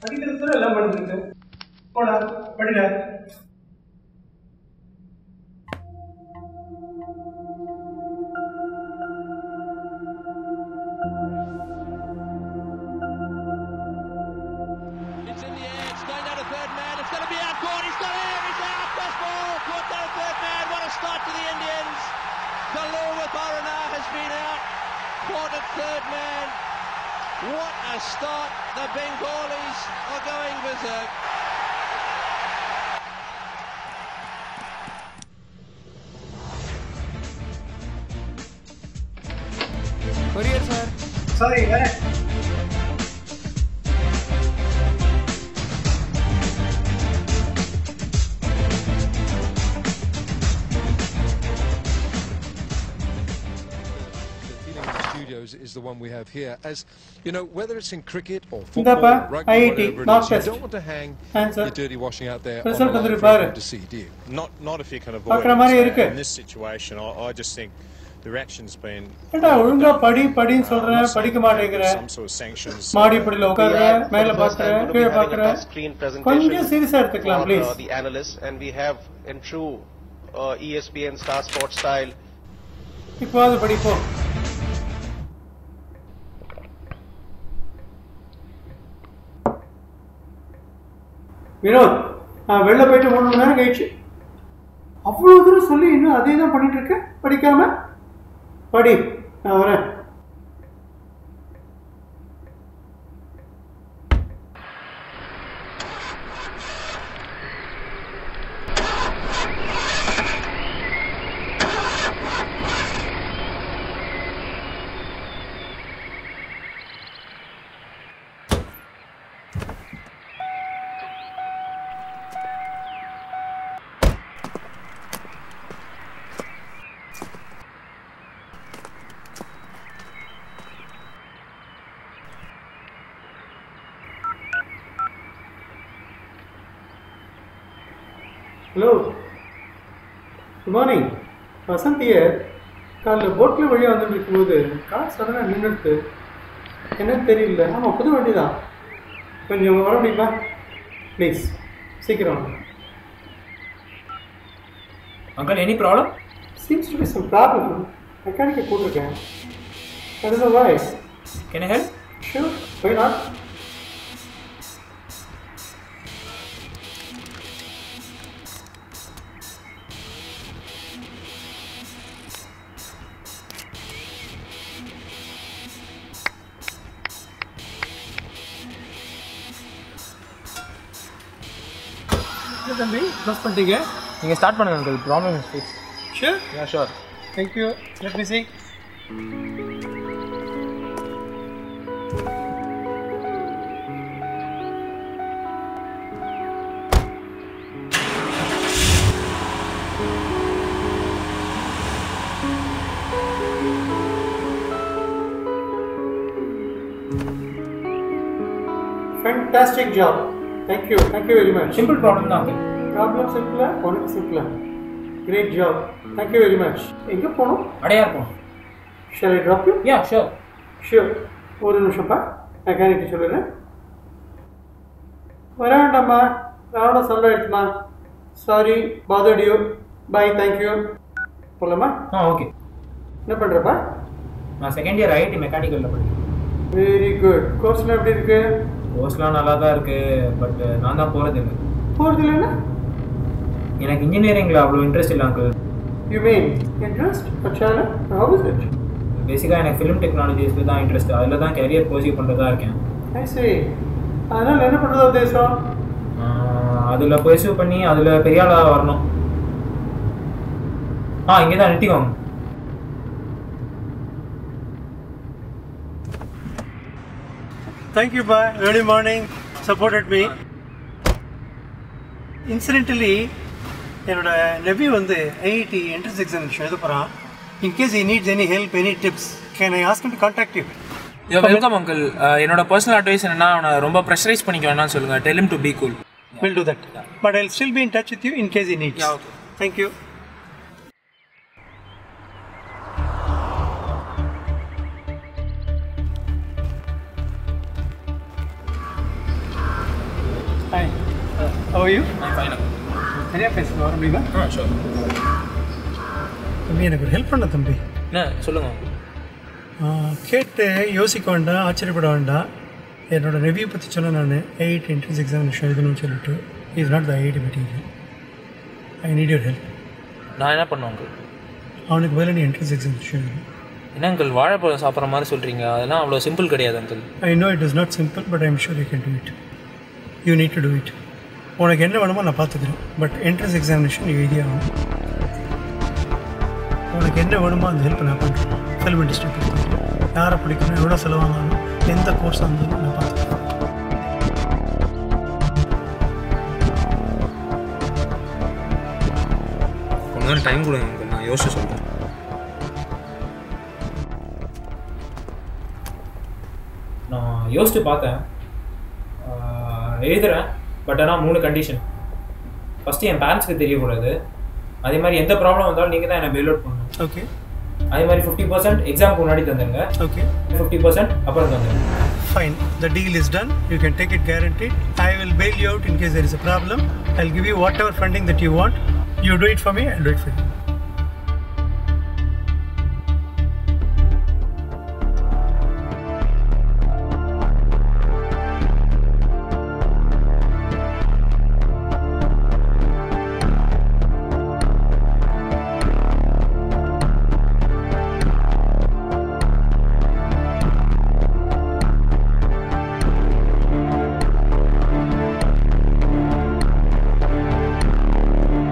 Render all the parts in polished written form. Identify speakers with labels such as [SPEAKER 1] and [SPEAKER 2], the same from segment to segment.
[SPEAKER 1] படிக்கிறது எல்லாம் படிச்சிருக்கு. போடா படிடா.
[SPEAKER 2] Third man. What a start. The Bengalis are going berserk.
[SPEAKER 3] Courier, sir.
[SPEAKER 1] Sorry, where?
[SPEAKER 4] Is the one we have here. As you know, whether it's in cricket or football, rugby, whatever it is, you don't want to hang your dirty washing out there on the line for everyone to see, do you?
[SPEAKER 5] Not if you can avoid it. In this situation, I just think the reaction's been
[SPEAKER 1] ஒழுங்கா படின்னு சொல்றேன், படிக்க மாட்டேங்கற.
[SPEAKER 5] some sort of sanctions.
[SPEAKER 1] மாடி படில உட்கார்றேன், மேல பாக்குறேன், கீழ பாக்குறேன். கொஞ்சம் சீரியஸா எடுத்துக்கலாம் please.
[SPEAKER 6] The analysts and we have in true ESPN Star Sports style.
[SPEAKER 1] இப்போ அது படிப்போம். வினோத், நான் வெளில போயிட்டு 3 மணி நேரம் கழிச்சு அவ்வளோ தூரம் சொல்லி இன்னும் அதே தான் பண்ணிட்டு இருக்கேன். படிக்காம படி, நான் வரேன். Hello, good morning. Vasanth here. காலைல போட்டில் வழியாக வந்துட்டு இருக்கும்போது கார் சடனாக நின்றுட்டு என்னன்னு தெரியல. ஆமாம், புது வண்டி தான். கொஞ்சம் வர முடியுமா ப்ளீஸ்? சீக்கிரம்.
[SPEAKER 3] Uncle, any problem?
[SPEAKER 1] Seems to be some problem. மெக்கானிக்கை கூட்டிருக்கேன். I don't know why.
[SPEAKER 3] Can I help?
[SPEAKER 1] Sure, why not? தம்பி க்ளோஸ் பண்ணிட்டீங்க.
[SPEAKER 3] நீங்கள் ஸ்டார்ட் பண்ணுங்க uncle. Problem is fix.
[SPEAKER 1] Sure?
[SPEAKER 3] Yeah sure.
[SPEAKER 1] Thank you. Let me see. Fantastic job. Thank you very much.
[SPEAKER 3] Simple problem தான் uncle.
[SPEAKER 1] Problem simple, உனக்கு simple. Great job. Thank you very much. எங்கே போகணும்?
[SPEAKER 3] அடையார் போகணும்.
[SPEAKER 1] Shall I drop you?
[SPEAKER 3] Yeah, sure.
[SPEAKER 1] Sure. ஒரு நிமிஷம்ப்பா, mechanic சொல்லுறேன். வர வேண்டாம்மா, நானோட சொல்ல எடுத்துமா. Sorry, bothered you. Bye, thank you. போகலாமா?
[SPEAKER 3] ஓகே.
[SPEAKER 1] என்ன பண்ணுறப்பா?
[SPEAKER 3] நான் செகண்ட் இயர் ஐஐடி மெக்கானிக்கலில் படிக்கிறேன்.
[SPEAKER 1] Very good. கோர்ஸ்லாம் எப்படி இருக்கு?
[SPEAKER 3] கோர்ஸ்லாம் நல்லா தான் இருக்குது. பட் நான் தான் போகிறது இல்லை.
[SPEAKER 1] போகிறது இல்லைன்னா?
[SPEAKER 3] எனக்கு இன்ஜினியரிங்கில் அவ்வளோ இன்ட்ரெஸ்ட் இல்லை uncle.
[SPEAKER 1] You mean interest? Achala? How is it?
[SPEAKER 3] பேசிக்காக எனக்கு ஃபிலிம் டெக்னாலஜிஸில் தான் இன்ட்ரெஸ்ட். அதில் தான் கெரியர் பர்சியூ பண்ணுறதா இருக்கேன்.
[SPEAKER 1] I see. அதனால் என்ன பண்ணுறதா உத்தேசம்?
[SPEAKER 3] அதில் பர்சியூ பண்ணி அதில் பெரிய ஆளாக வரணும். இங்கே தான் நிறுத்திக்கோங்க.
[SPEAKER 1] Thank you, bye. Early morning supported me. Incidentally, என்னோட நெவி வந்து ஐஐடி என்ட்ரன்ஸ் எக்ஸாமினேஷன் எழுத போகிறான். In case he needs any help, any tips, can I ask him to contact you?
[SPEAKER 3] Welcome uncle. என்னோட பர்சனல் அட்வைஸ் என்னன்னா, அவனை ரொம்ப pressurise பண்ணிக்க வேணாம்னு சொல்லுங்கள். Tell him to be cool.
[SPEAKER 1] We'll do that. But I'll still be in touch with you in case he needs.
[SPEAKER 3] Yeah, okay.
[SPEAKER 1] Thank you. Hi. How are you?
[SPEAKER 3] I'm fine.
[SPEAKER 1] சரியா பேசுங்க வர முடியுமா?
[SPEAKER 3] Sure.
[SPEAKER 1] தம்பி எனக்கு ஒரு help பண்ண தம்பி.
[SPEAKER 3] என்ன சொல்லுங்கள்.
[SPEAKER 1] கேட்டு யோசிக்க வேண்டாம், ஆச்சரியப்பட வேண்டாம். என்னோடய ரிவ்யூ பற்றி சொன்னேன் நான். ஐஐடி என்ட்ரன்ஸ் எக்ஸாமினேஷன் எழுதணும்னு சொல்லிட்டு is not the IIT material. I need your help.
[SPEAKER 3] நான் என்ன பண்ணுவேன் அங்கிள்?
[SPEAKER 1] அவனுக்கு பதில் நீ என்ட்ரன்ஸ் எக்ஸாமினேஷன் எழுதணும்.
[SPEAKER 3] என்ன அங்கிள் வாழைப்பழம் சாப்பிட்ற மாதிரி சொல்கிறீங்க? அதெல்லாம் அவ்வளோ சிம்பிள் கிடையாது uncle.
[SPEAKER 1] I know it is not simple, but I am sure you can do it. You need to do it. உனக்கு என்ன வேணுமோ நான் பார்த்துக்கிறேன், பட் என்ட்ரன்ஸ் எக்ஸாமினேஷன் எழுதியே ஆகணும். உனக்கு என்ன வேணுமோ அந்த ஹெல்ப் நான் பண்ணுறேன். ஃபில்ம் இண்டஸ்ட்ரி யாரை பிடிக்கணும், எவ்வளோ செலவானாலும், எந்த கோர்ஸாக இருந்தாலும் நான் பார்த்துக்கிறேன்.
[SPEAKER 3] கொஞ்ச நேரம் டைம் கொடுங்க, நான் யோசிச்சு சொல்கிறேன். நான் யோசிச்சு பார்த்தேன், எழுதுகிறேன். பட் ஆனால் 3 கண்டிஷன். ஃபஸ்ட்டு என் பேரண்ட்ஸ்க்கு தெரியக்கூடாது. அதே மாதிரி எந்த ப்ராப்ளம் வந்தாலும் நீங்கள் தான் என்னை பெயில் அவுட் பண்ணணும்.
[SPEAKER 1] ஓகே.
[SPEAKER 3] அதே மாதிரி 50% எக்ஸாமுக்கு முன்னாடி தந்துடுங்க.
[SPEAKER 1] ஓகே.
[SPEAKER 3] 50% அப்புறம் தந்துடுங்க.
[SPEAKER 1] Fine. The deal is done. You can take it guaranteed. I will bail you out in case there is a problem. I'll give you whatever funding that you want. You do it for me, I'll do it for you.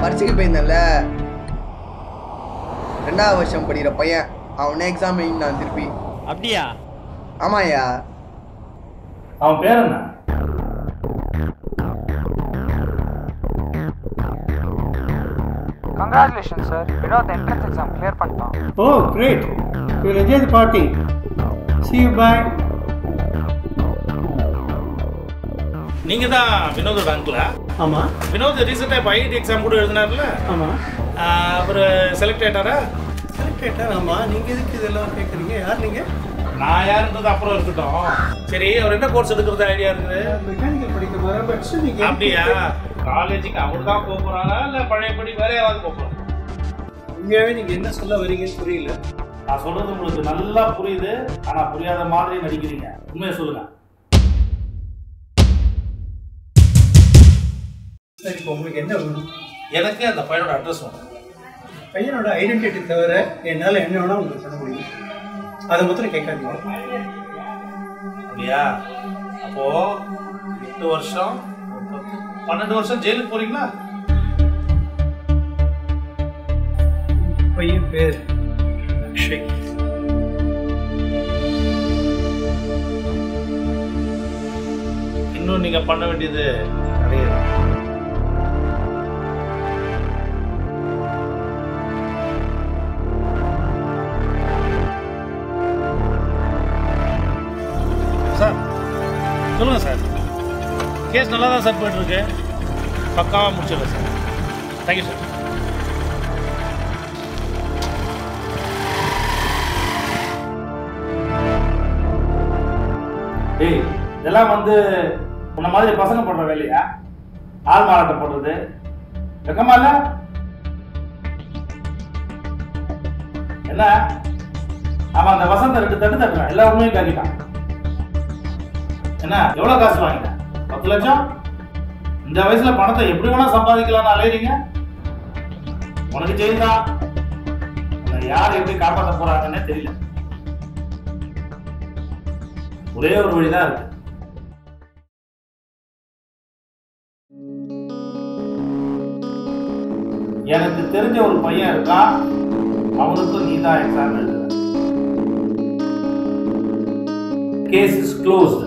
[SPEAKER 7] பரிசுக்கு போயிருந்தேன்ல, 2ஆவது வருஷம் படிக்கிற பையன், அவனே exam எழுதினான் திருப்பி.
[SPEAKER 8] அப்படியா?
[SPEAKER 7] ஆமாயா.
[SPEAKER 8] அவன் பேர் என்ன?
[SPEAKER 3] Congratulations sir, Vinod entrance exam clear பண்ணிட்டான்.
[SPEAKER 1] Oh great. You will enjoy the party. See you, bye.
[SPEAKER 8] நீங்க தான் வினோதோட அங்கிளா?
[SPEAKER 1] ஆமா.
[SPEAKER 8] வினோத் ரீசெண்டாக இப்போ ஐஐடி எக்ஸாம் கூட எழுதினார்ல?
[SPEAKER 1] ஆமா.
[SPEAKER 8] அவர் செலக்ட் ஆயிட்டாரா?
[SPEAKER 1] செலக்ட் ஆயிட்டார். ஆமா. நீங்க எதுக்கு இதெல்லாம் கேட்குறீங்க? யார் நீங்க?
[SPEAKER 8] நான் யாருன்றது அப்புறம் இருக்கட்டும். சரி, அவர் என்ன கோர்ஸ் எடுக்கிறது ஐடியா இருக்குது?
[SPEAKER 1] மெக்கானிக்கல் படிக்க போறேன். பட் நீங்க
[SPEAKER 8] அப்படியா? காலேஜுக்கு அவர் தான் போக போறாரா இல்லை பழையபடி வேற யாராவது போக போறாங்க?
[SPEAKER 1] உண்மையாவே நீங்க என்ன சொல்ல வரீங்கன்னு புரியல.
[SPEAKER 8] நான் சொல்றது உங்களுக்கு நல்லா புரியுது, ஆனா புரியாத மாதிரி நடிக்கிறீங்க. உண்மையை சொல்லுங்க.
[SPEAKER 1] சரி, இப்போ உங்களுக்கு என்ன வேணும்?
[SPEAKER 8] எனக்கு அந்த பையனோட அட்ரஸ் வேணும்.
[SPEAKER 1] பையனோட ஐடென்டிட்டி தவிர என்னால் என்ன வேணால் உங்களுக்கு பண்ண முடியும். அதை மாத்திரம் கேட்காதீங்க.
[SPEAKER 8] அப்படியா? அப்போ 8 வருஷம் 12 வருஷம் ஜெயிலுக்கு போறீங்களா?
[SPEAKER 1] பையன் பேர் அக்ஷய்.
[SPEAKER 8] இன்னும் நீங்க பண்ண வேண்டியது நிறைய. சார் சொல்லுங்கள் சார். கேஸ் நல்லா தான் சார் போய்ட்டுருக்கு. பக்காவாக முடிச்சிடலாம் சார். Thank you sir. டேய், இதெல்லாம் உன்ன மாதிரி பசங்க பண்ணுற வேலையா? ஆள் மாறாட்டம் போடுறது வெக்கமா இல்லை? என்ன அவன் அந்த வசந்த 2 தட்டு தட்டுறான், எல்லா உண்மையும் காட்டிட்டான். என்ன எவ்வளவு காசு வாங்கிட்ட? 10 லட்சம். இந்த வயசுல பணத்தை எப்படி வேணா சம்பாதிக்கலாம்னு அலையறீங்க. உனக்கு ஜெயில்தான். உன்னை யார் எப்படி காப்பாற்ற போறாங்கன்னே தெரியல. ஒரே ஒரு வழிதான் இருக்கு. எனக்கு தெரிஞ்ச ஒரு பையன் இருக்கான், அவனுக்கும் நீதான் எக்ஸாம் எழுதுற. Case is closed.